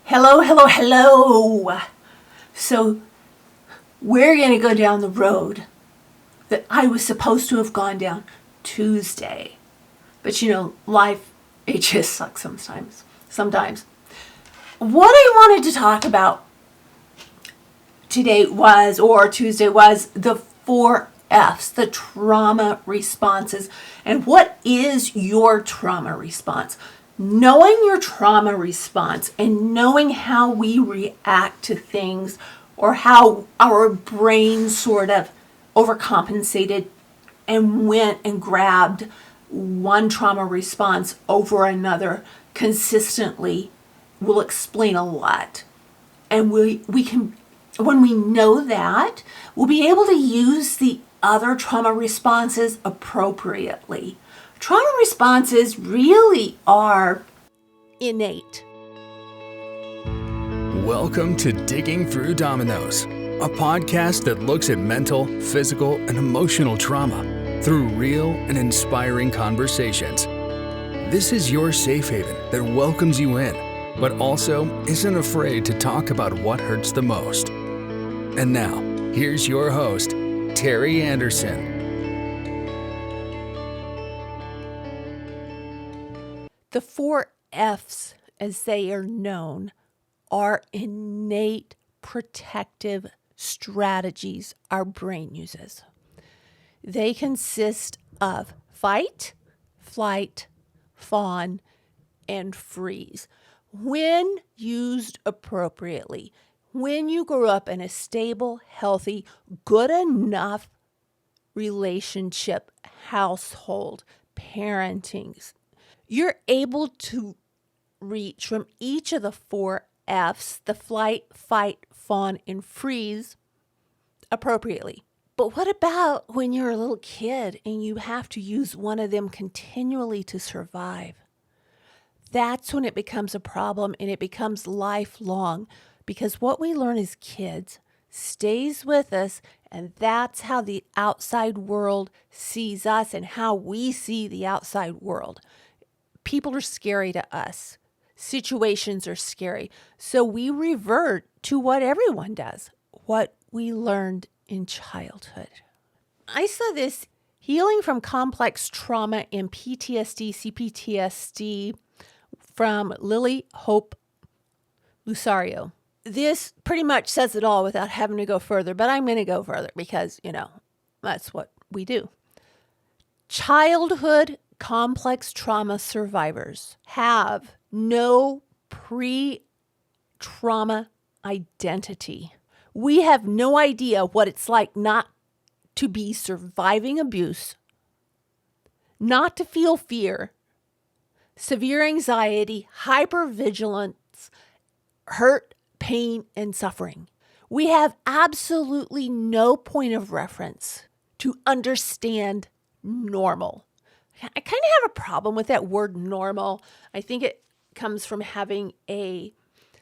Hello, hello, hello. So we're going to go down the road that I was supposed to have gone down Tuesday. But life, it just sucks sometimes. What I wanted to talk about Tuesday was the 4Fs, the trauma responses. And what is your trauma response? Knowing your trauma response and knowing how we react to things, or how our brain sort of overcompensated and went and grabbed one trauma response over another consistently, will explain a lot. And we can, when we know that, we'll be able to use the other trauma responses appropriately. Trauma responses really are innate. Welcome to Digging Through Dominoes, a podcast that looks at mental, physical, and emotional trauma through real and inspiring conversations. This is your safe haven that welcomes you in, but also isn't afraid to talk about what hurts the most. And now, here's your host, Teri Anderson. The 4Fs, as they are known, are innate protective strategies our brain uses. They consist of fight, flight, fawn, and freeze. When used appropriately, when you grow up in a stable, healthy, good enough relationship, household, parenting, you're able to reach from each of the 4Fs, the flight, fight, fawn, and freeze, appropriately. But what about when you're a little kid and you have to use one of them continually to survive? That's when it becomes a problem, and it becomes lifelong, because what we learn as kids stays with us, and that's how the outside world sees us and how we see the outside world. People are scary to us. Situations are scary. So we revert to what everyone does, what we learned in childhood. I saw this Healing from Complex Trauma in PTSD, Cptsd from Lily Hope Lucario. This pretty much says it all without having to go further, but I'm going to go further because, that's what we do. Childhood complex trauma survivors have no pre-trauma identity. We have no idea what it's like not to be surviving abuse, not to feel fear, severe anxiety, hypervigilance, hurt, pain, and suffering. We have absolutely no point of reference to understand normal. I kind of have a problem with that word normal. I think it comes from having a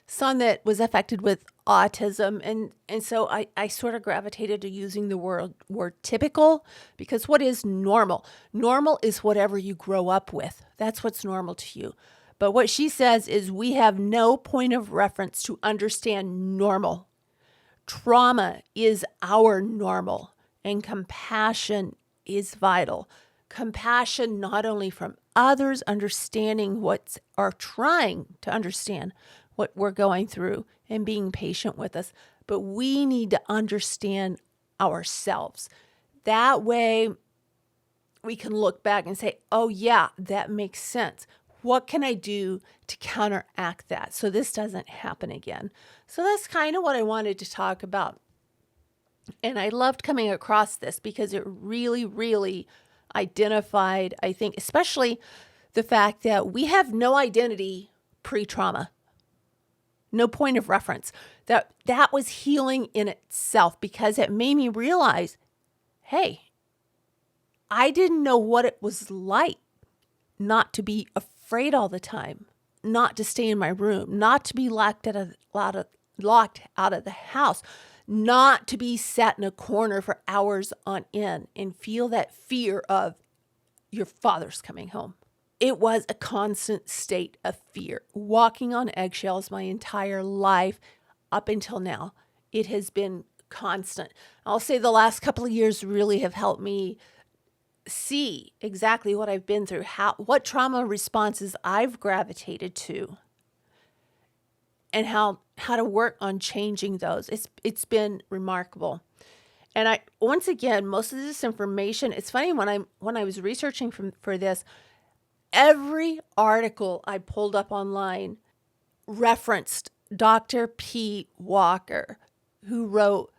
son that was affected with autism. And so I sort of gravitated to using the word typical, because what is normal? Normal is whatever you grow up with. That's what's normal to you. But what she says is we have no point of reference to understand normal. Trauma is our normal, and compassion is vital. Compassion not only from others understanding or trying to understand what we're going through and being patient with us, but we need to understand ourselves. That way we can look back and say, oh yeah, that makes sense. What can I do to counteract that so this doesn't happen again? So that's kind of what I wanted to talk about. And I loved coming across this because it really, really identified, I think, especially the fact that we have no identity pre-trauma, no point of reference. That was healing in itself, because it made me realize, hey, I didn't know what it was like not to be afraid all the time, not to stay in my room, not to be locked out of the house, not to be sat in a corner for hours on end and feel that fear of your father's coming home. it was a constant state of fear, walking on eggshells my entire life up until now. It has been constant. I'll say the last couple of years really have helped me see exactly what I've been through, what trauma responses I've gravitated to, and how to work on changing those. It's been remarkable. And once again, most of this information, it's funny when I was researching for this, every article I pulled up online referenced Dr. P. Walker, who wrote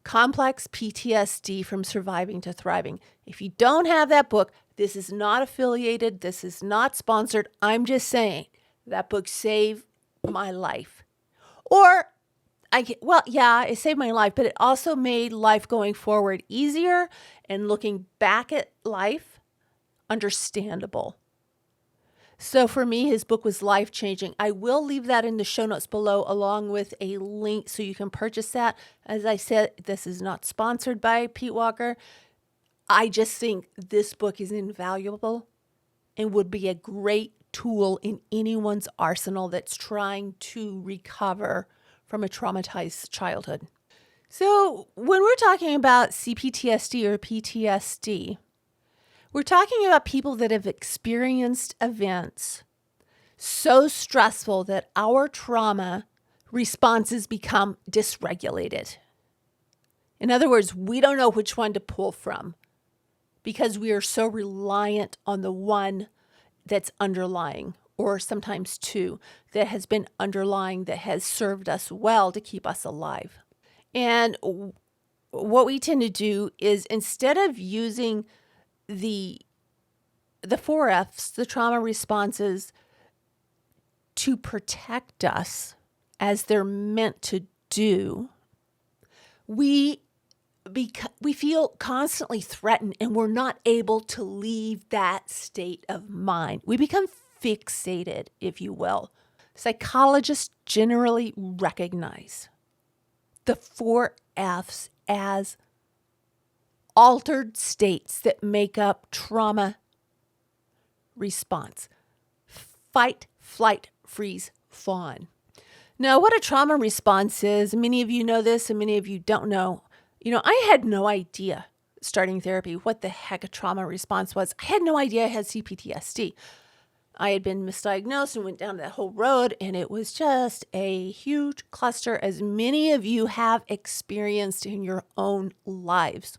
Complex PTSD from Surviving to Thriving. If you don't have that book, this is not affiliated, this is not sponsored. I'm just saying that book saved my life. It saved my life, but it also made life going forward easier and looking back at life understandable. So for me, his book was life-changing. I will leave that in the show notes below along with a link so you can purchase that. As I said, this is not sponsored by Pete Walker. I just think this book is invaluable and would be a great tool in anyone's arsenal that's trying to recover from a traumatized childhood. So when we're talking about CPTSD or PTSD, we're talking about people that have experienced events so stressful that our trauma responses become dysregulated. In other words, we don't know which one to pull from because we are so reliant on the one that's underlying, or sometimes two, that has been underlying, that has served us well to keep us alive. And what we tend to do is, instead of using the Forefs, the trauma responses, to protect us as they're meant to do, we feel constantly threatened and we're not able to leave that state of mind. We become fixated, if you will. Psychologists generally recognize the 4Fs as altered states that make up trauma response: fight, flight, freeze, fawn. Now, what a trauma response is, many of you know this and many of you don't know. I had no idea starting therapy what the heck a trauma response was. I had no idea I had CPTSD. I had been misdiagnosed and went down that whole road, and it was just a huge cluster, as many of you have experienced in your own lives.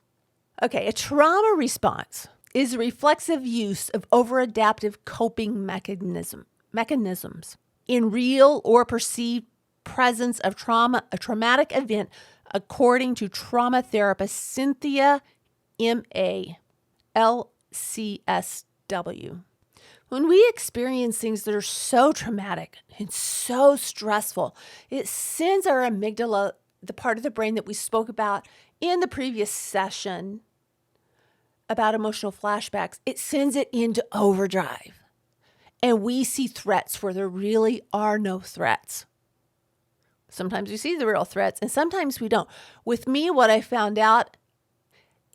Okay, a trauma response is a reflexive use of overadaptive coping mechanisms in real or perceived presence of trauma, a traumatic event, according to trauma therapist Cynthia M.A. LCSW. When we experience things that are so traumatic and so stressful, it sends our amygdala, the part of the brain that we spoke about in the previous session about emotional flashbacks, it sends it into overdrive. And we see threats where there really are no threats. Sometimes we see the real threats and sometimes we don't. With me, what I found out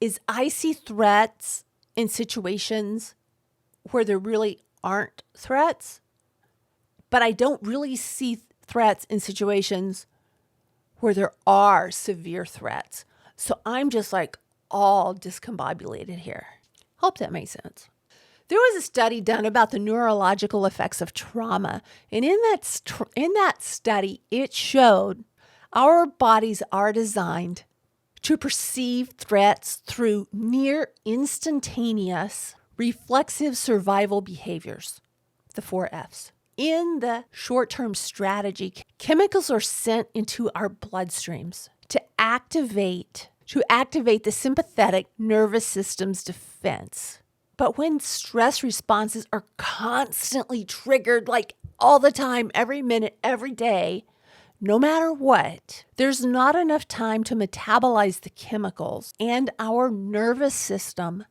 is I see threats in situations where there really aren't threats, but I don't really see threats in situations where there are severe threats. So I'm just like all discombobulated here. Hope that makes sense. There was a study done about the neurological effects of trauma. And in that study, it showed our bodies are designed to perceive threats through near instantaneous reflexive survival behaviors, the 4Fs. In the short-term strategy, chemicals are sent into our bloodstreams to activate the sympathetic nervous system's defense. But when stress responses are constantly triggered, like all the time, every minute, every day, no matter what, there's not enough time to metabolize the chemicals, and our nervous system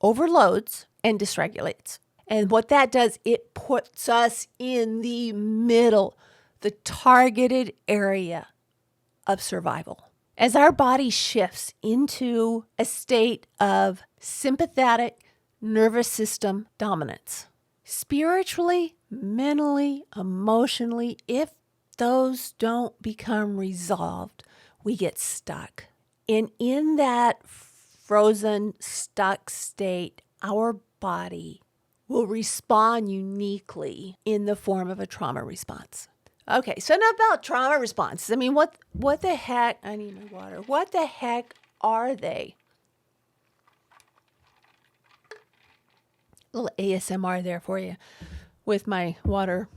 overloads and dysregulates. And what that does, it puts us in the middle, the targeted area of survival. As our body shifts into a state of sympathetic nervous system dominance, spiritually, mentally, emotionally, if those don't become resolved, we get stuck. And in that frozen, stuck state, our body will respond uniquely in the form of a trauma response. Okay, so now about trauma responses. I mean, what the heck? I need my water. What the heck are they? A little ASMR there for you with my water.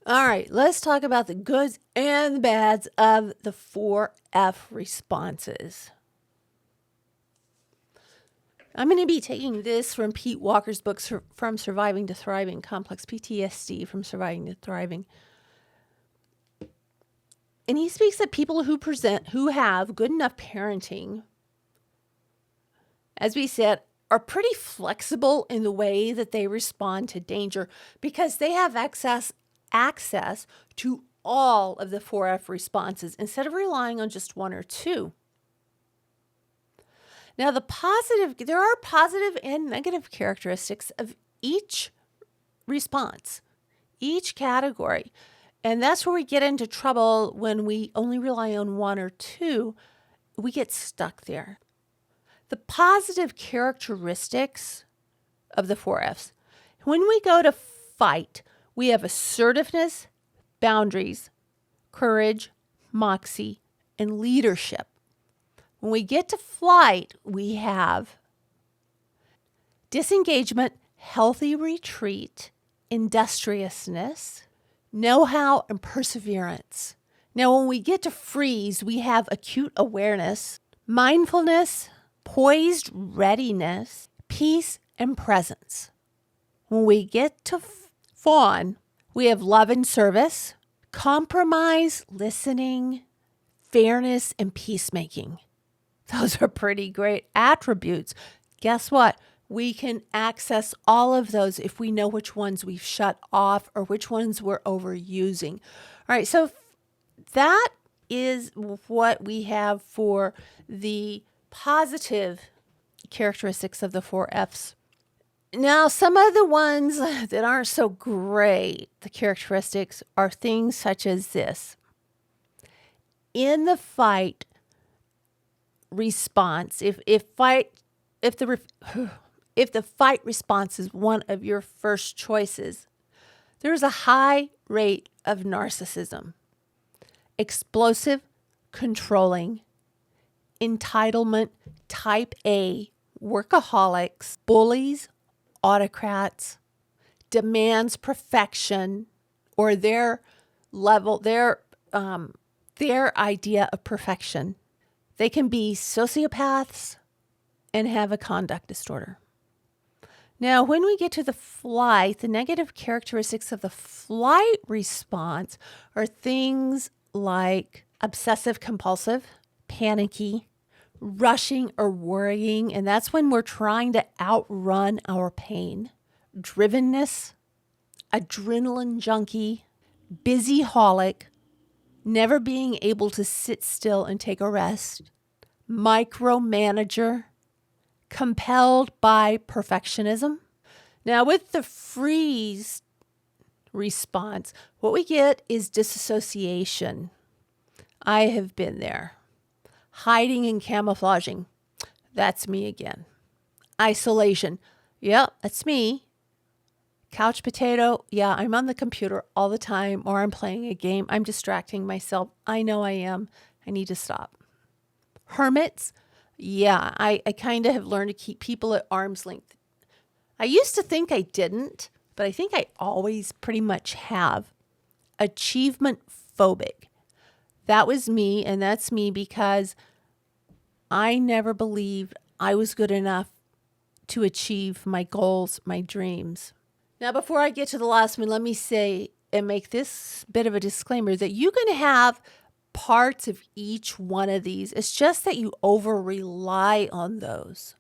All right, let's talk about the goods and the bads of the 4F responses. I'm going to be taking this from Pete Walker's book, From Surviving to Thriving, Complex PTSD, From Surviving to Thriving. And he speaks of people who have good enough parenting, as we said, are pretty flexible in the way that they respond to danger because they have access to all of the 4F responses instead of relying on just one or two. Now, there are positive and negative characteristics of each response, each category. And that's where we get into trouble when we only rely on one or two. We get stuck there. The positive characteristics of the 4Fs. When we go to fight, we have assertiveness, boundaries, courage, moxie, and leadership. When we get to flight, we have disengagement, healthy retreat, industriousness, know-how, and perseverance. Now, when we get to freeze, we have acute awareness, mindfulness, poised readiness, peace, and presence. When we get to fawn, we have love and service, compromise, listening, fairness, and peacemaking. Those are pretty great attributes. Guess what? We can access all of those if we know which ones we've shut off or which ones we're overusing. All right, so that is what we have for the positive characteristics of the 4Fs. Now, some of the ones that aren't so great, the characteristics are things such as this. In the fight response, if the fight response is one of your first choices, there's a high rate of narcissism, explosive, controlling, entitlement, type A, workaholics, bullies, autocrats, demands perfection, or their idea of perfection. They can be sociopaths and have a conduct disorder. Now, when we get to the flight, the negative characteristics of the flight response are things like obsessive compulsive, panicky, rushing or worrying, and that's when we're trying to outrun our pain, drivenness, adrenaline junkie, busyholic, never being able to sit still and take a rest, micromanager, compelled by perfectionism. Now, with the freeze response, what we get is disassociation. I have been there. Hiding and camouflaging. That's me again. Isolation. Yep, that's me. Couch potato. Yeah, I'm on the computer all the time, or I'm playing a game. I'm distracting myself. I know I am. I need to stop. Hermits. Yeah, I kind of have learned to keep people at arm's length. I used to think I didn't, but I think I always pretty much have. Achievement phobic. That was me, and that's me because I never believed I was good enough to achieve my goals, my dreams. Now, before I get to the last one, let me say and make this bit of a disclaimer that you can have parts of each one of these. It's just that you over-rely on those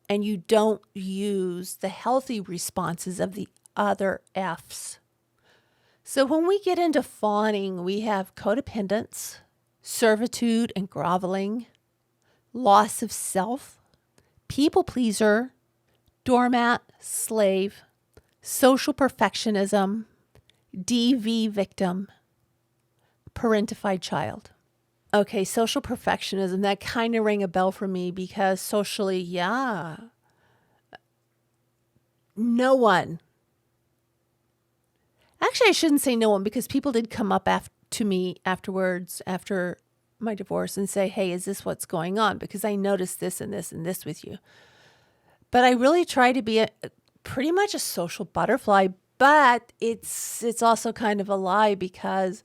and you don't use the healthy responses of the other Fs. So when we get into fawning, we have codependence, servitude and groveling, loss of self, people pleaser, doormat, slave, social perfectionism, DV victim, parentified child. Okay, social perfectionism, that kind of rang a bell for me because socially, yeah, no one. Actually, I shouldn't say no one because people did come up to me afterwards, after my divorce, and say, hey, is this what's going on? Because I noticed this and this and this with you. But I really try to be pretty much a social butterfly, but it's also kind of a lie because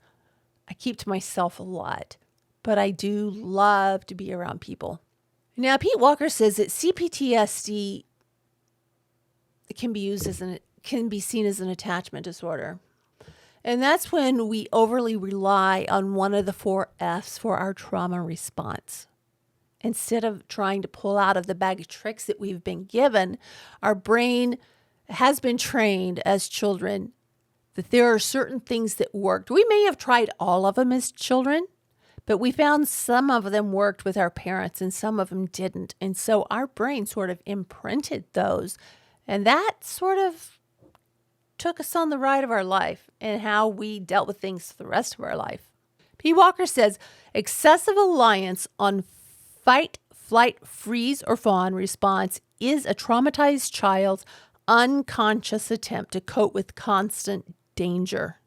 I keep to myself a lot. But I do love to be around people. Now, Pete Walker says that Cptsd can be seen as an attachment disorder. And that's when we overly rely on one of the 4 Fs for our trauma response. Instead of trying to pull out of the bag of tricks that we've been given, our brain has been trained as children that there are certain things that worked. We may have tried all of them as children, but we found some of them worked with our parents and some of them didn't. And so our brain sort of imprinted those. And that sort of took us on the ride of our life and how we dealt with things for the rest of our life. P. Walker says excessive reliance on fight, flight, freeze, or fawn response is a traumatized child's unconscious attempt to cope with constant danger.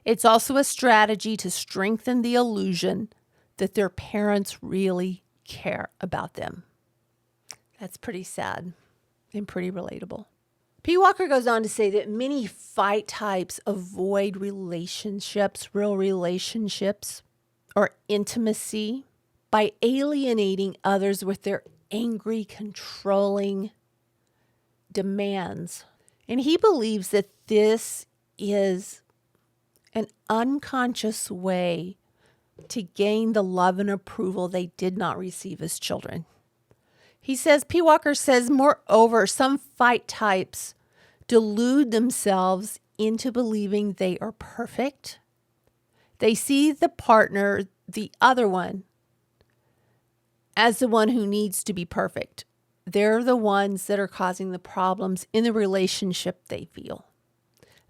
It's also a strategy to strengthen the illusion that their parents really care about them. That's pretty sad and pretty relatable. P. Walker goes on to say that many fight types avoid relationships, real relationships, or intimacy by alienating others with their angry, controlling demands. And he believes that this is an unconscious way to gain the love and approval they did not receive as children. He says, P. Walker says, moreover, some fight types delude themselves into believing they are perfect. They see the partner, the other one, as the one who needs to be perfect. They're the ones that are causing the problems in the relationship they feel.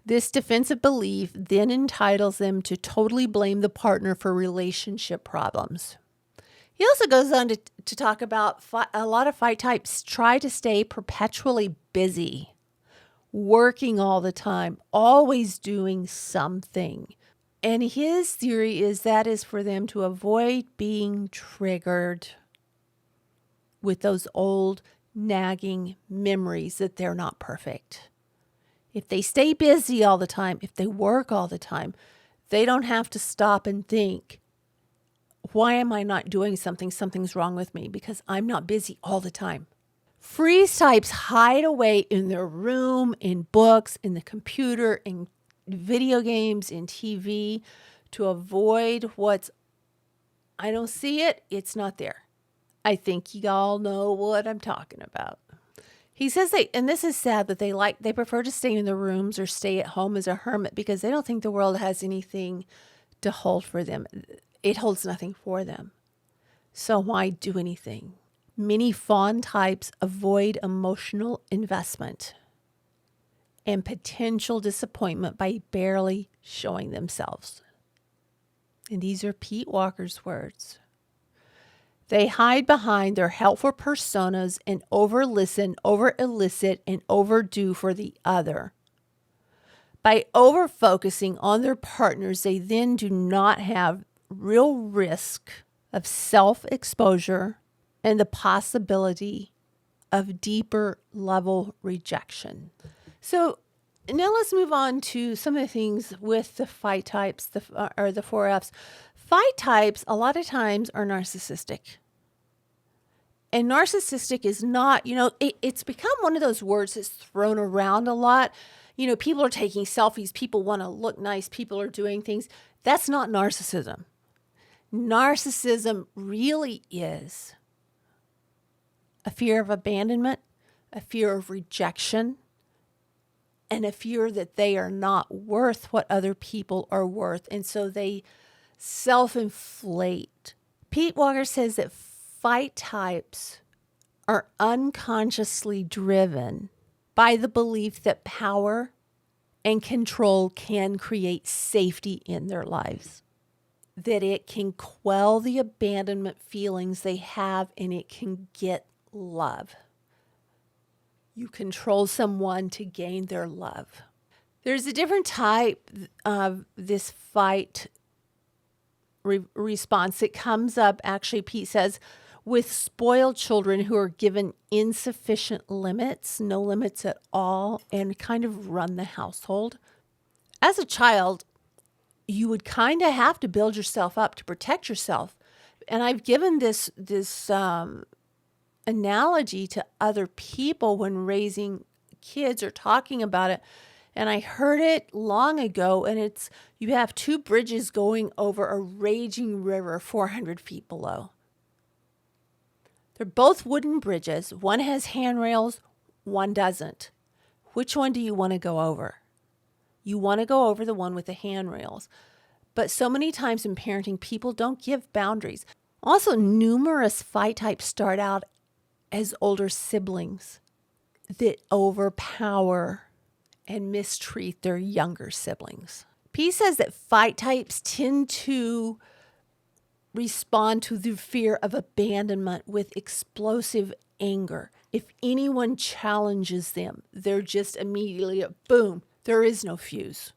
This defensive belief then entitles them to totally blame the partner for relationship problems. He also goes on to talk about a lot of fight types try to stay perpetually busy, working all the time, always doing something. And his theory is that is for them to avoid being triggered with those old nagging memories that they're not perfect. If they stay busy all the time, if they work all the time, they don't have to stop and think, why am I not doing something? Something's wrong with me because I'm not busy all the time. Freeze types hide away in their room, in books, in the computer, in video games, in TV to avoid I don't see it, it's not there. I think you all know what I'm talking about. He says and this is sad, that they prefer to stay in their rooms or stay at home as a hermit because they don't think the world has anything to hold for them. It holds nothing for them. So why do anything? Many fawn types avoid emotional investment and potential disappointment by barely showing themselves. And these are Pete Walker's words. They hide behind their helpful personas and over-listen, over-elicit, and overdo for the other. By over-focusing on their partners, they then do not have real risk of self-exposure and the possibility of deeper level rejection. So now let's move on to some of the things with the fight types, the 4Fs. Fight types a lot of times are narcissistic. And narcissistic is not, it's become one of those words that's thrown around a lot. People are taking selfies. People want to look nice. People are doing things. That's not narcissism. Narcissism really is a fear of abandonment, a fear of rejection, and a fear that they are not worth what other people are worth. And so they self-inflate. Pete Walker says that fight types are unconsciously driven by the belief that power and control can create safety in their lives, that it can quell the abandonment feelings they have and it can get love. You control someone to gain their love. There's a different type of this fight response that comes up, actually, Pete says, with spoiled children who are given insufficient limits, no limits at all, and kind of run the household. As a child, you would kind of have to build yourself up to protect yourself. And I've given this analogy to other people when raising kids or talking about it. And I heard it long ago, and it's you have two bridges going over a raging river 400 feet below. They're both wooden bridges. One has handrails, one doesn't. Which one do you want to go over? You want to go over the one with the handrails. But so many times in parenting, people don't give boundaries. Also, numerous fight types start out as older siblings that overpower and mistreat their younger siblings. P says that fight types tend to respond to the fear of abandonment with explosive anger. If anyone challenges them, they're just immediately, boom, there is no fuse.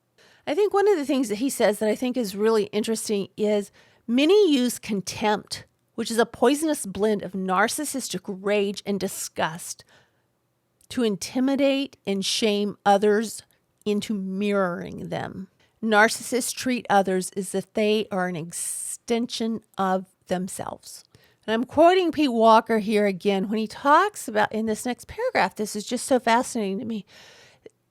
I think one of the things that he says that I think is really interesting is many use contempt, which is a poisonous blend of narcissistic rage and disgust, to intimidate and shame others into mirroring them. Narcissists treat others as if they are an extension of themselves. And I'm quoting Pete Walker here again when he talks about, in this next paragraph, this is just so fascinating to me.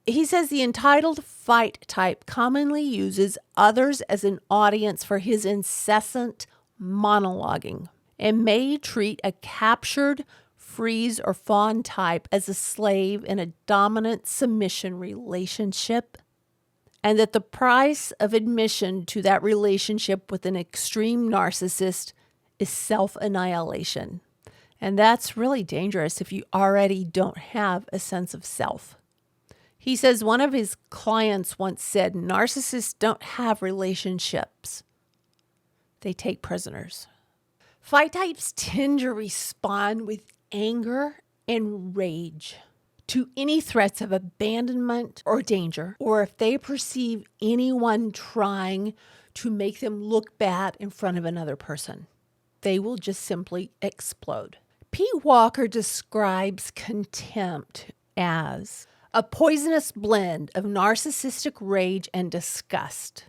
He says the entitled fight type commonly uses others as an audience for his incessant monologuing and may treat a captured, freeze, or fawn type as a slave in a dominant submission relationship, and that the price of admission to that relationship with an extreme narcissist is self-annihilation. And that's really dangerous if you already don't have a sense of self. He says one of his clients once said, narcissists don't have relationships. They take prisoners. Fight types tend to respond with anger and rage to any threats of abandonment or danger, or if they perceive anyone trying to make them look bad in front of another person. They will just simply explode. Pete Walker describes contempt as a poisonous blend of narcissistic rage and disgust.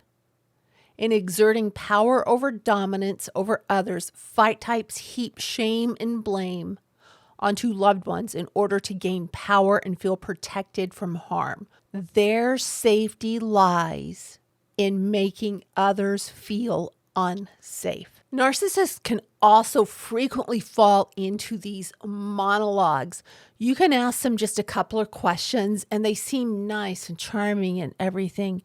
In exerting power over dominance over others, fight types heap shame and blame onto loved ones in order to gain power and feel protected from harm. Their safety lies in making others feel unsafe. Narcissists can also frequently fall into these monologues. You can ask them just a couple of questions and they seem nice and charming and everything.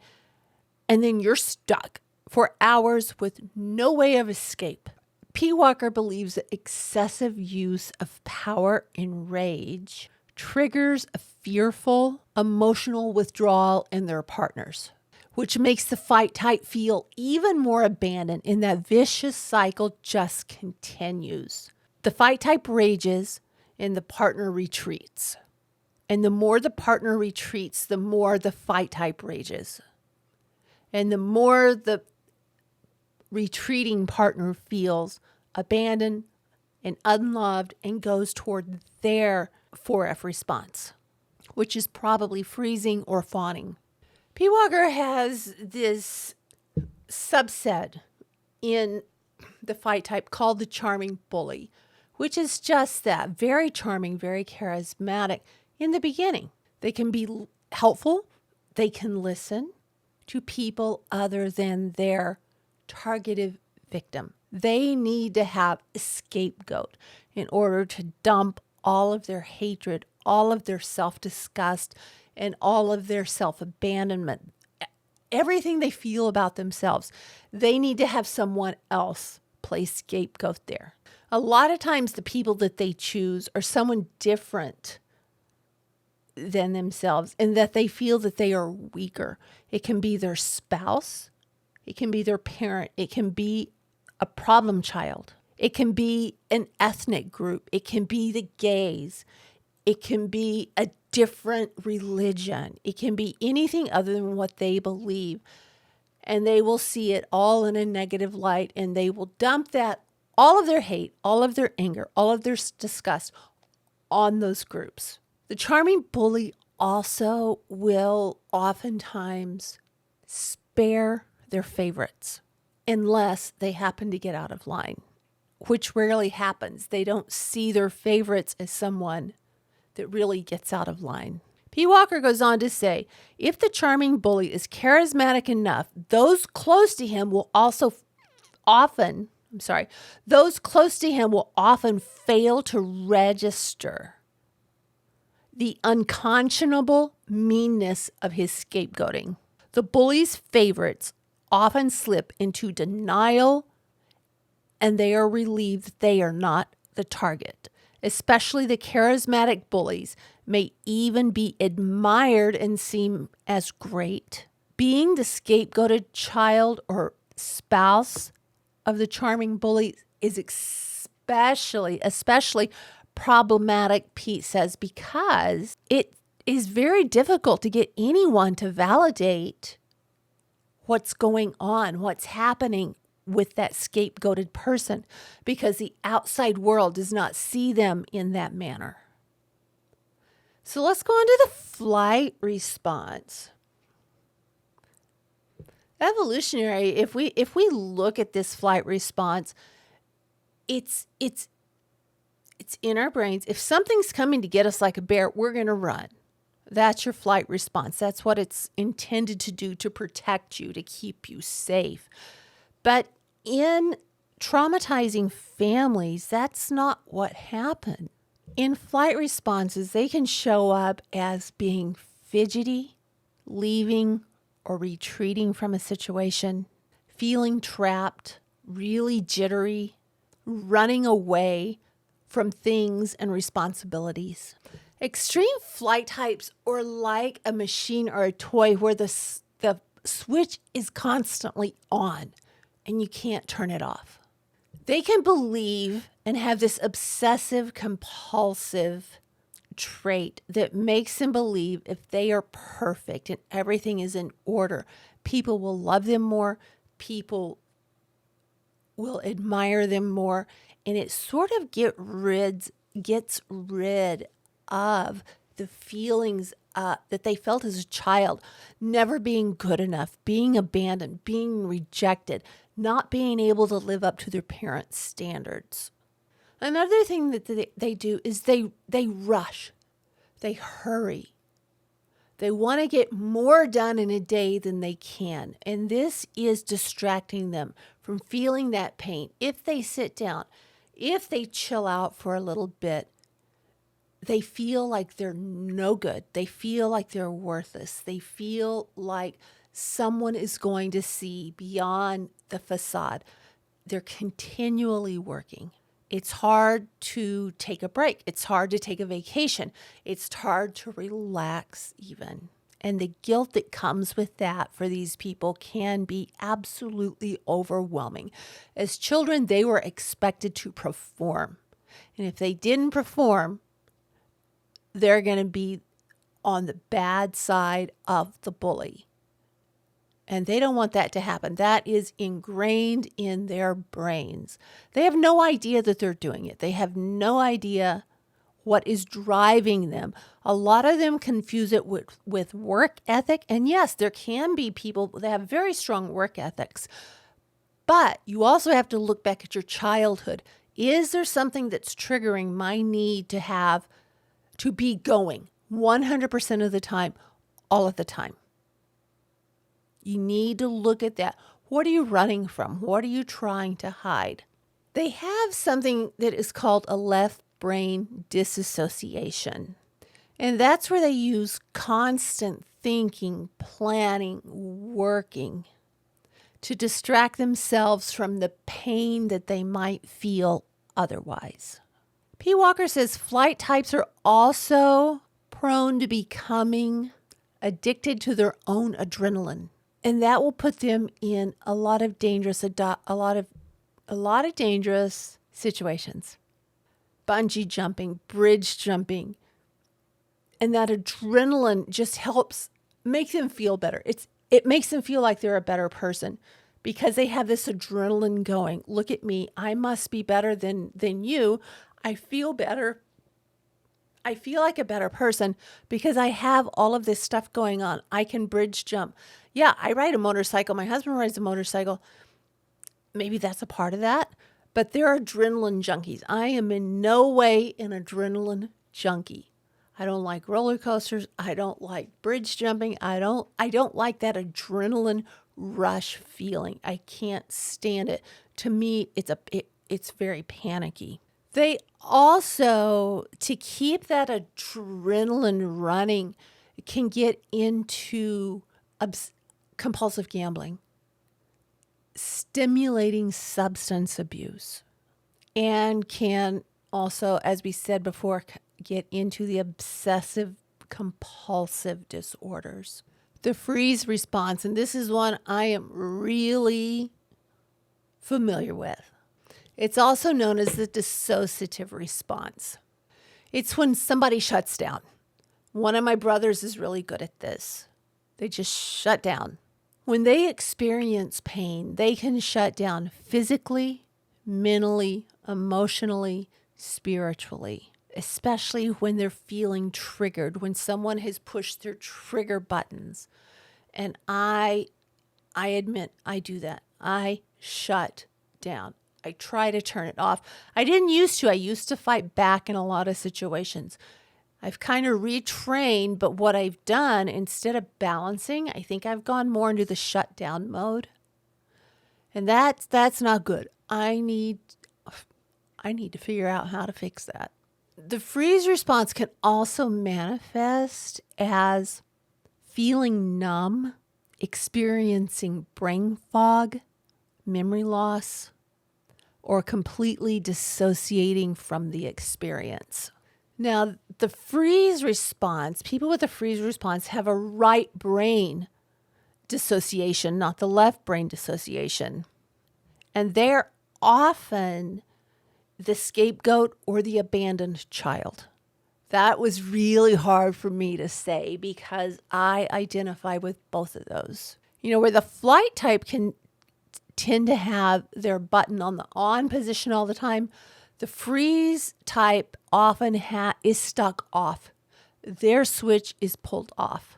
And then you're stuck for hours with no way of escape. P. Walker believes that excessive use of power and rage triggers a fearful, emotional withdrawal in their partners, which makes the fight type feel even more abandoned, and that vicious cycle just continues. The fight type rages and the partner retreats. And the more the partner retreats, the more the fight type rages. And the more the retreating partner feels abandoned and unloved and goes toward their Forefs response, which is probably freezing or fawning. P. Walker has this subset in the fight type called the charming bully, which is just that, very charming, very charismatic in the beginning. They can be helpful. They can listen to people other than their targeted victim. They need to have a scapegoat in order to dump all of their hatred, all of their self-disgust, and all of their self-abandonment. Everything they feel about themselves, they need to have someone else play scapegoat there. A lot of times the people that they choose are someone different than themselves and that they feel that they are weaker. It can be their spouse. It can be their parent. It can be a problem child. It can be an ethnic group. It can be the gays. It can be a different religion. It can be anything other than what they believe. And they will see it all in a negative light, and they will dump that, all of their hate, all of their anger, all of their disgust on those groups. The charming bully also will oftentimes spare their favorites unless they happen to get out of line, which rarely happens. They don't see their favorites as someone that really gets out of line. P. Walker goes on to say, if the charming bully is charismatic enough, those close to him will often fail to register the unconscionable meanness of his scapegoating. The bully's favorites often slip into denial, and they are relieved that they are not the target. Especially the charismatic bullies may even be admired and seem as great. Being the scapegoated child or spouse of the charming bully is especially problematic, Pete says, because it is very difficult to get anyone to validate what's going on, what's happening with that scapegoated person, because the outside world does not see them in that manner. So let's go on to the flight response. Evolutionary, if we look at this flight response, it's in our brains. If something's coming to get us like a bear, we're going to run. That's your flight response. That's what it's intended to do, to protect you, to keep you safe. But in traumatizing families, that's not what happened. In flight responses, they can show up as being fidgety, leaving or retreating from a situation, feeling trapped, really jittery, running away from things and responsibilities. Extreme flight types are like a machine or a toy where the switch is constantly on and you can't turn it off. They can believe and have this obsessive compulsive trait that makes them believe if they are perfect and everything is in order, people will love them more, people will admire them more, and it sort of gets rid of the feelings that they felt as a child, never being good enough, being abandoned, being rejected, not being able to live up to their parents' standards. Another thing that they do is they rush, they hurry. They want to get more done in a day than they can. And this is distracting them from feeling that pain. If they sit down, if they chill out for a little bit, they feel like they're no good. They feel like they're worthless. They feel like someone is going to see beyond the facade. They're continually working. It's hard to take a break. It's hard to take a vacation. It's hard to relax even. And the guilt that comes with that for these people can be absolutely overwhelming. As children, they were expected to perform. And if they didn't perform, they're going to be on the bad side of the bully. And they don't want that to happen. That is ingrained in their brains. They have no idea that they're doing it. They have no idea what is driving them. A lot of them confuse it with work ethic. And yes, there can be people that have very strong work ethics. But you also have to look back at your childhood. Is there something that's triggering my need to be going 100% of the time, all of the time? You need to look at that. What are you running from? What are you trying to hide? They have something that is called a left brain disassociation. And that's where they use constant thinking, planning, working to distract themselves from the pain that they might feel otherwise. P. Walker says flight types are also prone to becoming addicted to their own adrenaline. And that will put them in a lot of dangerous dangerous situations. Bungee jumping, bridge jumping. And that adrenaline just helps make them feel better. It makes them feel like they're a better person because they have this adrenaline going. Look at me. I must be better than you. I feel better. I feel like a better person because I have all of this stuff going on. I can bridge jump. Yeah, I ride a motorcycle. My husband rides a motorcycle. Maybe that's a part of that. But they're adrenaline junkies. I am in no way an adrenaline junkie. I don't like roller coasters. I don't like bridge jumping. I don't like that adrenaline rush feeling. I can't stand it. To me, it's very panicky. They also, to keep that adrenaline running, can get into compulsive gambling, stimulating substance abuse, and can also, as we said before, get into the obsessive compulsive disorders. The freeze response, and this is one I am really familiar with. It's also known as the dissociative response. It's when somebody shuts down. One of my brothers is really good at this. They just shut down. When they experience pain, they can shut down physically, mentally, emotionally, spiritually, especially when they're feeling triggered, when someone has pushed their trigger buttons. And I admit I do that. I shut down. I try to turn it off. I didn't used to. I used to fight back in a lot of situations. I've kind of retrained, but what I've done, instead of balancing, I think I've gone more into the shutdown mode. And that's not good. I need to figure out how to fix that. The freeze response can also manifest as feeling numb, experiencing brain fog, memory loss, or completely dissociating from the experience. Now, the freeze response, people with a freeze response have a right brain dissociation, not the left brain dissociation. And they're often the scapegoat or the abandoned child. That was really hard for me to say because I identify with both of those. Where the flight type can tend to have their button on the on position all the time, the freeze type often is stuck off. Their switch is pulled off.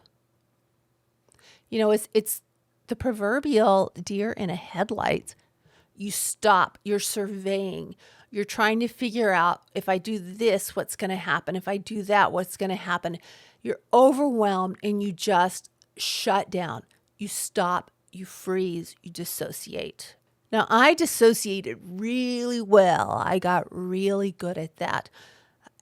It's the proverbial deer in a headlight. You stop, you're surveying, you're trying to figure out, if I do this, what's going to happen? If I do that, what's going to happen? You're overwhelmed and you just shut down. You stop, you freeze, you dissociate. Now, I dissociated really well. I got really good at that.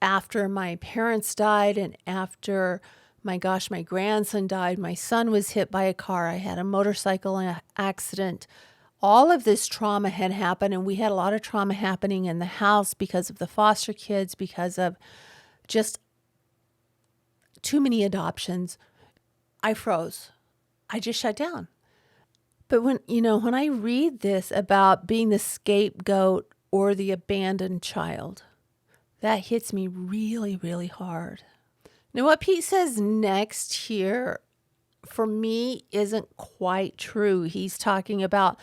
After my parents died and after, my grandson died, my son was hit by a car, I had a motorcycle accident. All of this trauma had happened, and we had a lot of trauma happening in the house because of the foster kids, because of just too many adoptions. I froze. I just shut down. But when I read this about being the scapegoat or the abandoned child, that hits me really, really hard. Now, what Pete says next here, for me, isn't quite true. He's talking about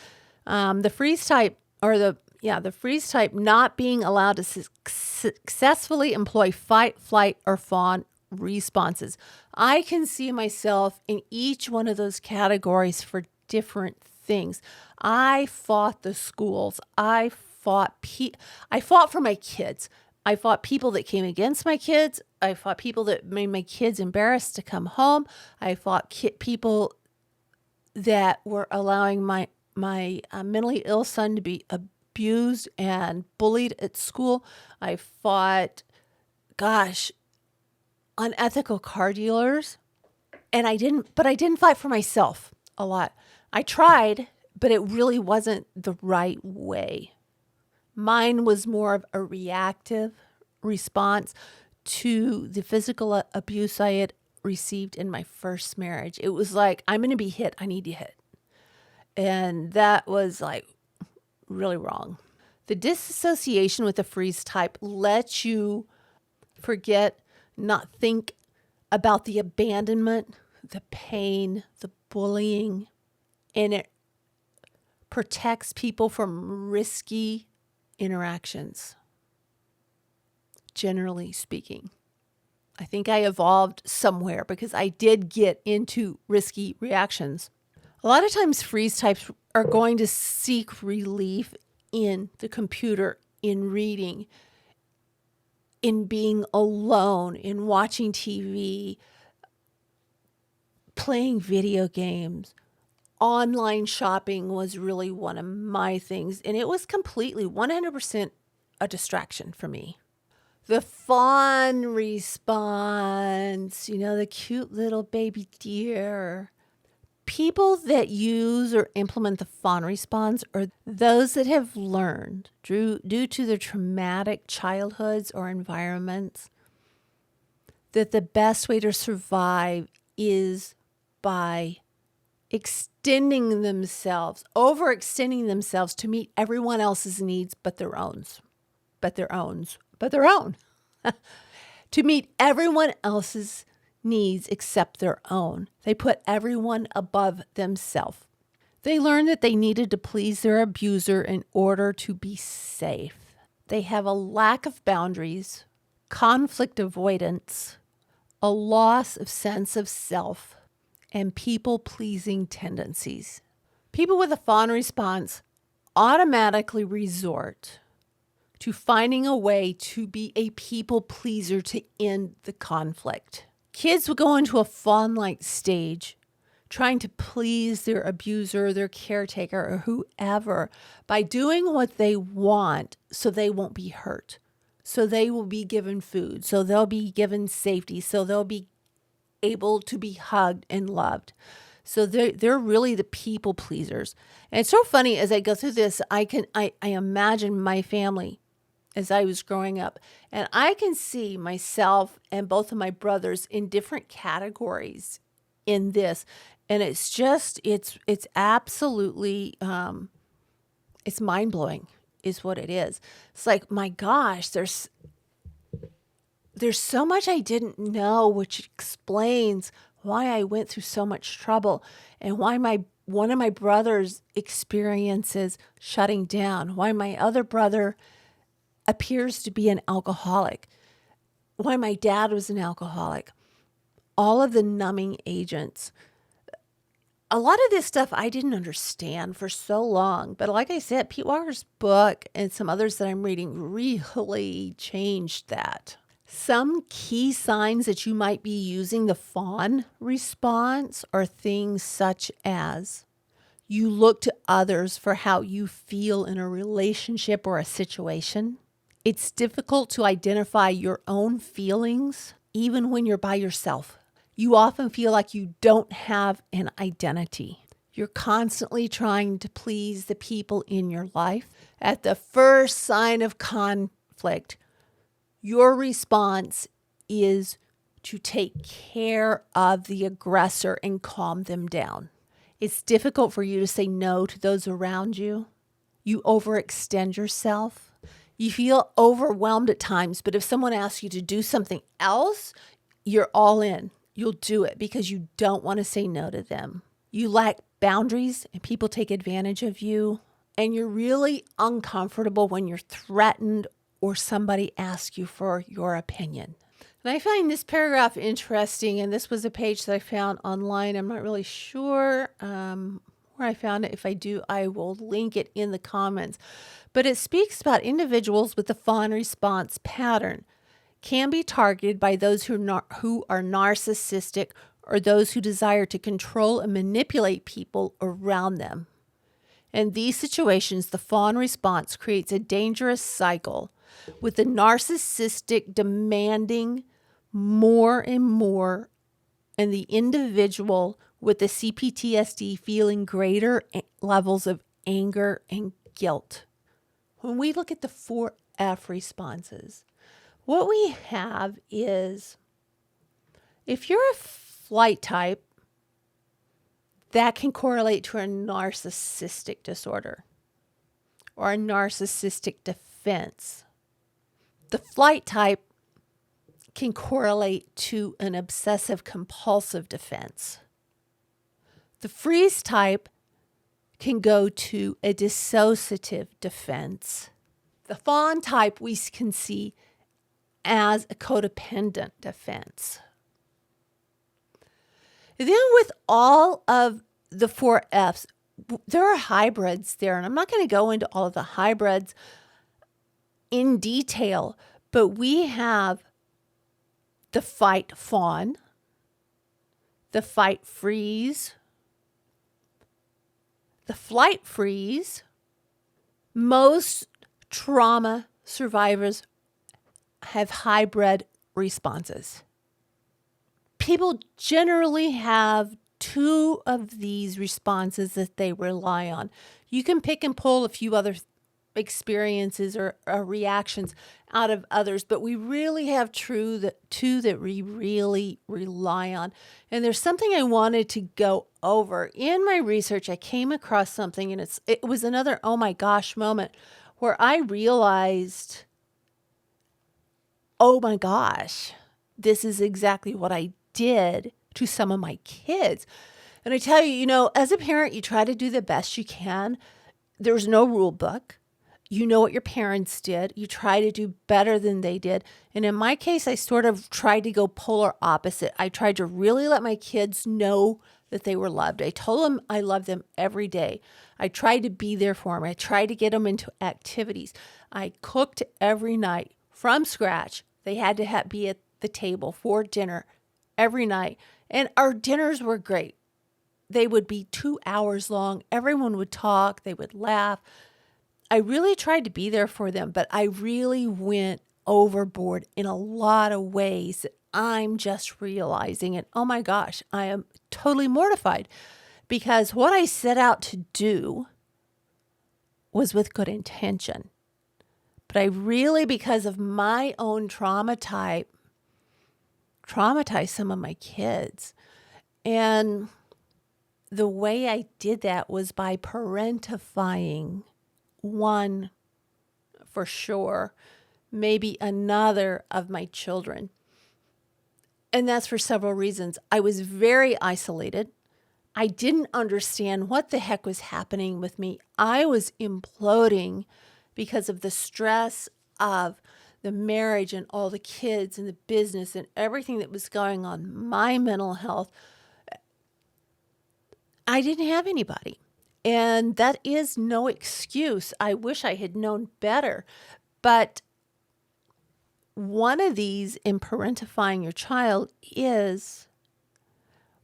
the freeze type, or the freeze type not being allowed to successfully employ fight, flight, or fawn responses. I can see myself in each one of those categories for different things. I fought the schools. I fought for my kids. I fought people that came against my kids. I fought people that made my kids embarrassed to come home. I fought people that were allowing my mentally ill son to be abused and bullied at school. I fought, unethical car dealers. And I didn't fight for myself a lot. I tried, but it really wasn't the right way. Mine was more of a reactive response to the physical abuse I had received in my first marriage. It was like, I'm going to be hit. I need to hit. And that was like really wrong. The disassociation with the freeze type lets you forget, not think about the abandonment, the pain, the bullying, and it protects people from risky interactions, generally speaking. I think I evolved somewhere because I did get into risky reactions. A lot of times freeze types are going to seek relief in the computer, in reading, in being alone, in watching TV, playing video games. Online shopping was really one of my things, and it was completely 100% a distraction for me. The fawn response, the cute little baby deer. People that use or implement the fawn response are those that have learned due to their traumatic childhoods or environments that the best way to survive is by overextending themselves to meet everyone else's needs but their own. To meet everyone else's needs except their own. They put everyone above themselves. They learned that they needed to please their abuser in order to be safe. They have a lack of boundaries, conflict avoidance, a loss of sense of self, and people-pleasing tendencies. People with a fawn response automatically resort to finding a way to be a people pleaser to end the conflict. Kids will go into a fawn-like stage trying to please their abuser, their caretaker, or whoever by doing what they want so they won't be hurt. So they will be given food, so they'll be given safety, so they'll be able to be hugged and loved. So they're really the people pleasers. And it's so funny as I go through this, I imagine my family as I was growing up, and I can see myself and both of my brothers in different categories in this. And it's just, it's absolutely, it's mind-blowing is what it is. It's like, my gosh, there's so much I didn't know, which explains why I went through so much trouble and why one of my brothers experiences shutting down, why my other brother appears to be an alcoholic, why my dad was an alcoholic, all of the numbing agents. A lot of this stuff I didn't understand for so long, but like I said, Pete Walker's book and some others that I'm reading really changed that. Some key signs that you might be using the fawn response are things such as you look to others for how you feel in a relationship or a situation. It's difficult to identify your own feelings even when you're by yourself. You often feel like you don't have an identity. You're constantly trying to please the people in your life. At the first sign of conflict, your response is to take care of the aggressor and calm them down. It's difficult for you to say no to those around you. You overextend yourself. You feel overwhelmed at times, but if someone asks you to do something else, you're all in. You'll do it because you don't want to say no to them. You lack boundaries and people take advantage of you. And you're really uncomfortable when you're threatened or somebody asks you for your opinion. And I find this paragraph interesting, and this was a page that I found online. I'm not really sure where I found it. If I do, I will link it in the comments. But it speaks about individuals with the fawn response pattern can be targeted by those who are narcissistic or those who desire to control and manipulate people around them. In these situations, the fawn response creates a dangerous cycle with the narcissistic demanding more and more, and the individual with the Cptsd feeling greater levels of anger and guilt. When we look at the 4F responses, what we have is, if you're a flight type, that can correlate to a narcissistic disorder or a narcissistic defense. The flight type can correlate to an obsessive compulsive defense. The freeze type can go to a dissociative defense. The fawn type we can see as a codependent defense. Then with all of the 4Fs, there are hybrids there, and I'm not going to go into all of the hybrids in detail, but we have the fight fawn, the fight freeze, the flight freeze. Most trauma survivors have hybrid responses. People generally have two of these responses that they rely on. You can pick and pull a few other experiences or reactions out of others, but we really have two that we really rely on. And there's something I wanted to go over. In my research, I came across something, and it was another oh my gosh moment where I realized, oh my gosh, this is exactly what I did to some of my kids. And I tell you, as a parent, you try to do the best you can. There's no rule book. You know what your parents did. You try to do better than they did. And in my case, I sort of tried to go polar opposite. I tried to really let my kids know that they were loved. I told them I love them every day. I tried to be there for them. I tried to get them into activities. I cooked every night from scratch. They had to be at the table for dinner every night. And our dinners were great. They would be 2 hours long. Everyone would talk. They would laugh. I really tried to be there for them, but I really went overboard in a lot of ways that I'm just realizing. And oh my gosh, I am totally mortified, because what I set out to do was with good intention. But I really, because of my own trauma type, traumatized some of my kids. And the way I did that was by parentifying one for sure, maybe another of my children. And that's for several reasons. I was very isolated. I didn't understand what the heck was happening with me. I was imploding because of the stress of the marriage and all the kids and the business and everything that was going on, my mental health. I didn't have anybody. And that is no excuse. I wish I had known better. But one of these in parentifying your child is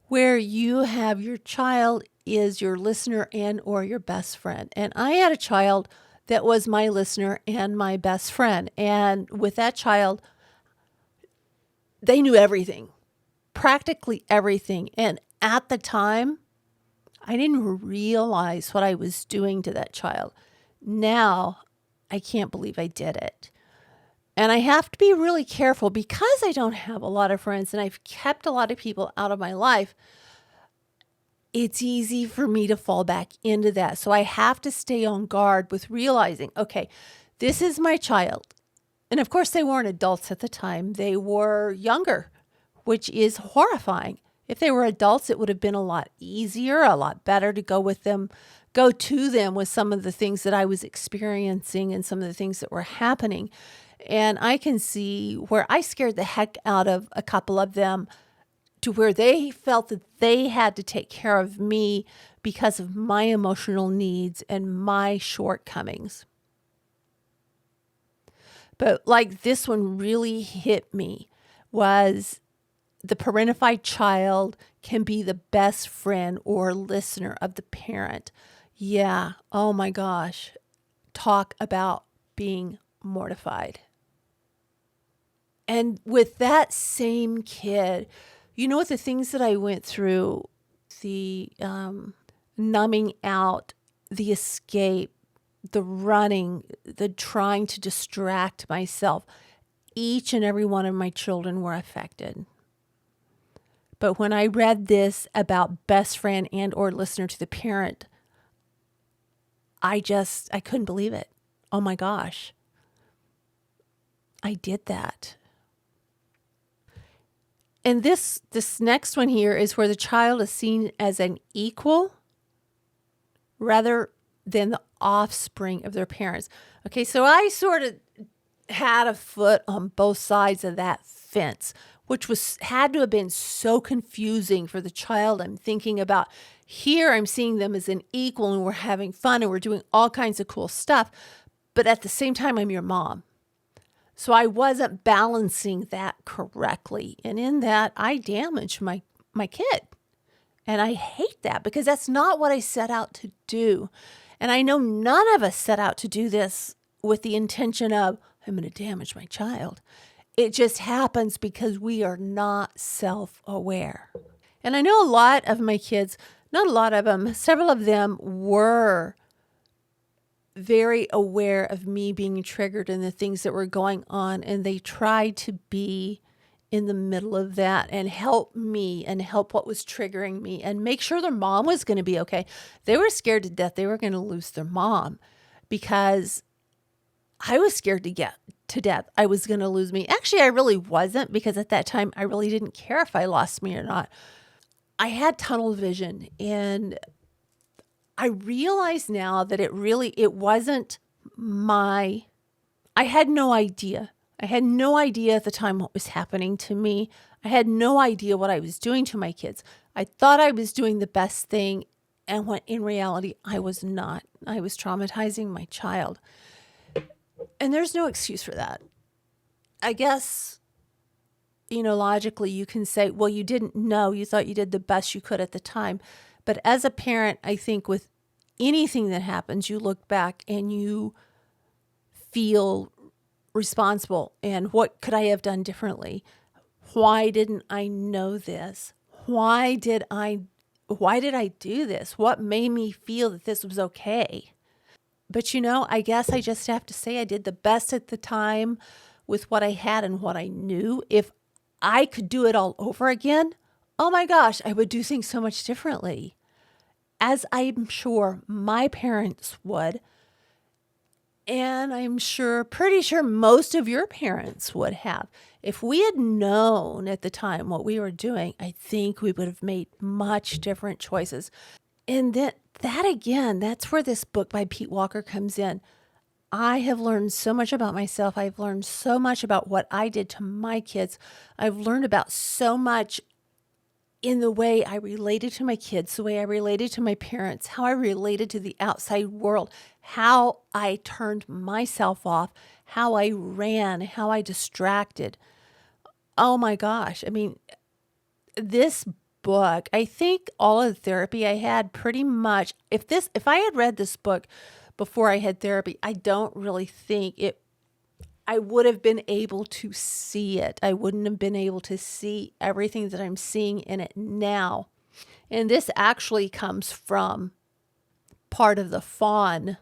where you have your child is your listener and or your best friend. And I had a child that was my listener and my best friend. And with that child, they knew everything, practically everything. And at the time, I didn't realize what I was doing to that child. Now, I can't believe I did it. And I have to be really careful because I don't have a lot of friends and I've kept a lot of people out of my life. It's easy for me to fall back into that. So I have to stay on guard with realizing, okay, this is my child. And of course, they weren't adults at the time. They were younger, which is horrifying. If they were adults, it would have been a lot easier, a lot better to go to them with some of the things that I was experiencing and some of the things that were happening. And I can see where I scared the heck out of a couple of them to where they felt that they had to take care of me because of my emotional needs and my shortcomings. But like this one really hit me was the parentified child can be the best friend or listener of the parent. Yeah. Oh my gosh. Talk about being mortified. And with that same kid, you know what, the things that I went through, the numbing out, the escape, the running, the trying to distract myself, each and every one of my children were affected. But when I read this about best friend and or listener to the parent, I couldn't believe it. Oh my gosh. I did that. And this next one here is where the child is seen as an equal rather than the offspring of their parents. Okay, so I sort of had a foot on both sides of that fence, which had to have been so confusing for the child. I'm thinking about here, I'm seeing them as an equal and we're having fun and we're doing all kinds of cool stuff. But at the same time, I'm your mom. So I wasn't balancing that correctly. And in that, I damaged my kid. And I hate that because that's not what I set out to do. And I know none of us set out to do this with the intention of, I'm going to damage my child. It just happens because we are not self-aware. And I know a lot of my kids, not a lot of them, several of them were very aware of me being triggered and the things that were going on. And they tried to be in the middle of that and help me and help what was triggering me and make sure their mom was going to be okay. They were scared to death. They were going to lose their mom because I was scared to death. I was going to lose me. Actually, I really wasn't because at that time, I really didn't care if I lost me or not. I had tunnel vision and I realize now that it wasn't I had no idea. I had no idea at the time what was happening to me. I had no idea what I was doing to my kids. I thought I was doing the best thing. And when in reality, I was not. I was traumatizing my child. And there's no excuse for that. I guess, logically you can say, well, you didn't know. You thought you did the best you could at the time. But as a parent, I think with anything that happens, you look back and you feel responsible. And what could I have done differently? Why didn't I know this? Why did I do this? What made me feel that this was okay? But I guess I just have to say I did the best at the time with what I had and what I knew. If I could do it all over again, oh my gosh, I would do things so much differently. As I'm sure my parents would. And I'm pretty sure most of your parents would have. If we had known at the time what we were doing, I think we would have made much different choices. And that again, that's where this book by Pete Walker comes in. I have learned so much about myself. I've learned so much about what I did to my kids. I've learned about so much in the way I related to my kids, the way I related to my parents, how I related to the outside world, how I turned myself off, how I ran, how I distracted. Oh my gosh. I mean, this book, I think all of the therapy I had pretty much, if I had read this book before I had therapy, I don't really think I would have been able to see it. I wouldn't have been able to see everything that I'm seeing in it now. And this actually comes from part of the fawn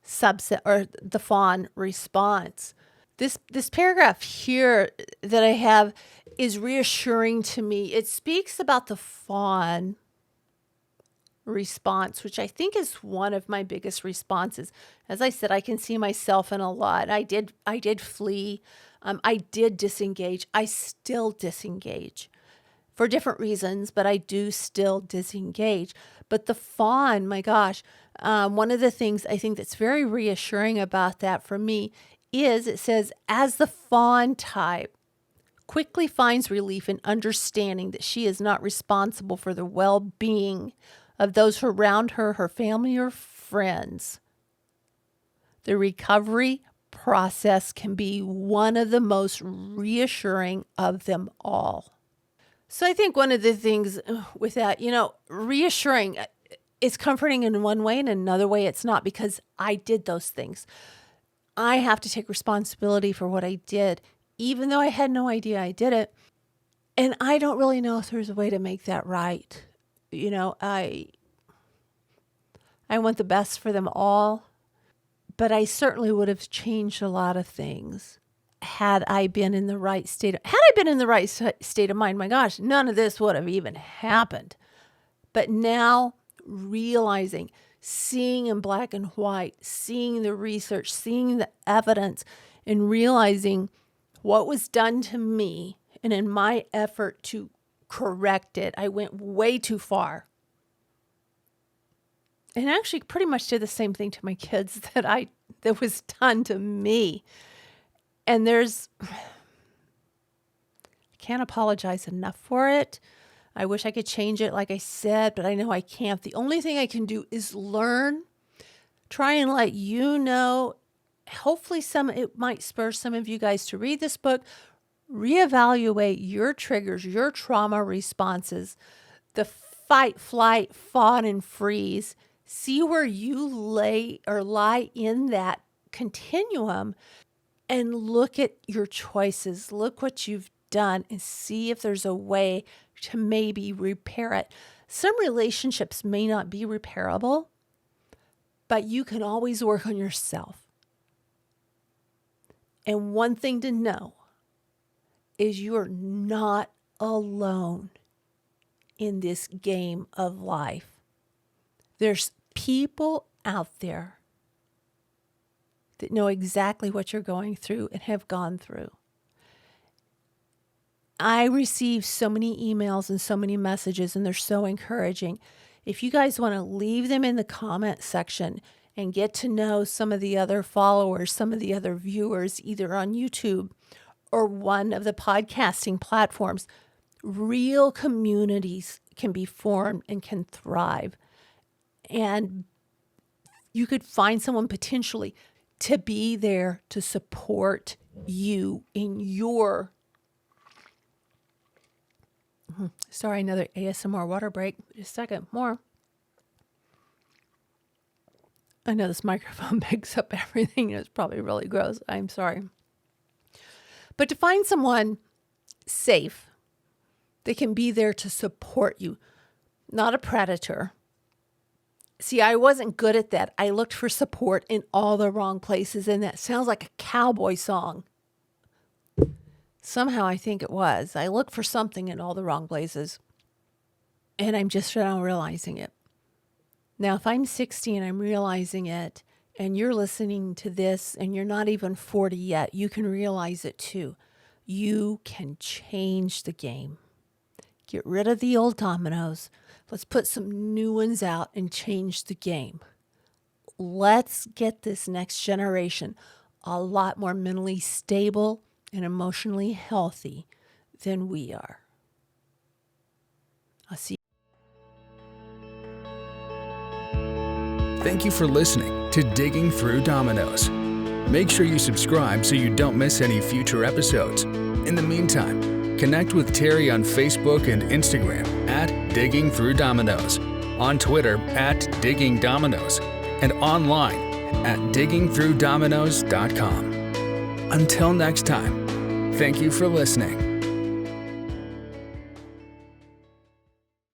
subset or the fawn response. This paragraph here that I have is reassuring to me. It speaks about the fawn response, which I think is one of my biggest responses. As I said, I can see myself in a lot. I did flee. I did disengage. I still disengage for different reasons, but I do still disengage. But the fawn, my gosh, one of the things I think that's very reassuring about that for me is it says, as the fawn type quickly finds relief in understanding that she is not responsible for the well-being of those around her, her family or friends. The recovery process can be one of the most reassuring of them all. So I think one of the things with that, reassuring is comforting in one way and another way it's not, because I did those things. I have to take responsibility for what I did, even though I had no idea I did it. And I don't really know if there's a way to make that right. I want the best for them all, but I certainly would have changed a lot of things. had I been in the right state of mind, my gosh, none of this would have even happened. But now realizing, seeing in black and white, seeing the research, seeing the evidence, and realizing what was done to me, and in my effort to correct it, I went way too far. And actually pretty much did the same thing to my kids that was done to me. And I can't apologize enough for it. I wish I could change it, like I said, but I know I can't. The only thing I can do is learn, try and let you know. Hopefully it might spur some of you guys to read this book, reevaluate your triggers, your trauma responses, the fight, flight, fawn, and freeze. See where you lie in that continuum, and look at your choices. Look what you've done and see if there's a way to maybe repair it. Some relationships may not be repairable, but you can always work on yourself. And one thing to know is you're not alone in this game of life. There's people out there that know exactly what you're going through and have gone through. I receive so many emails and so many messages, and they're so encouraging. If you guys want to leave them in the comment section and get to know some of the other followers, some of the other viewers, either on YouTube or one of the podcasting platforms, real communities can be formed and can thrive. And you could find someone potentially to be there to support you in your, sorry, another ASMR water break. Just a second more. I know this microphone picks up everything. It's probably really gross. I'm sorry. But to find someone safe that can be there to support you, not a predator. See, I wasn't good at that. I looked for support in all the wrong places, and that sounds like a cowboy song. Somehow I think it was. I looked for something in all the wrong places, and I'm just now realizing it. Now, if I'm 60 and I'm realizing it, and you're listening to this, and you're not even 40 yet, you can realize it too. You can change the game. Get rid of the old dominoes. Let's put some new ones out and change the game. Let's get this next generation a lot more mentally stable and emotionally healthy than we are. I'll see you. Thank you for listening to Digging Through Dominoes. Make sure you subscribe so you don't miss any future episodes. In the meantime, connect with Teri on Facebook and Instagram at Digging Through Dominoes, on Twitter at Digging Dominoes, and online at diggingthroughdominoes.com. Until next time, thank you for listening.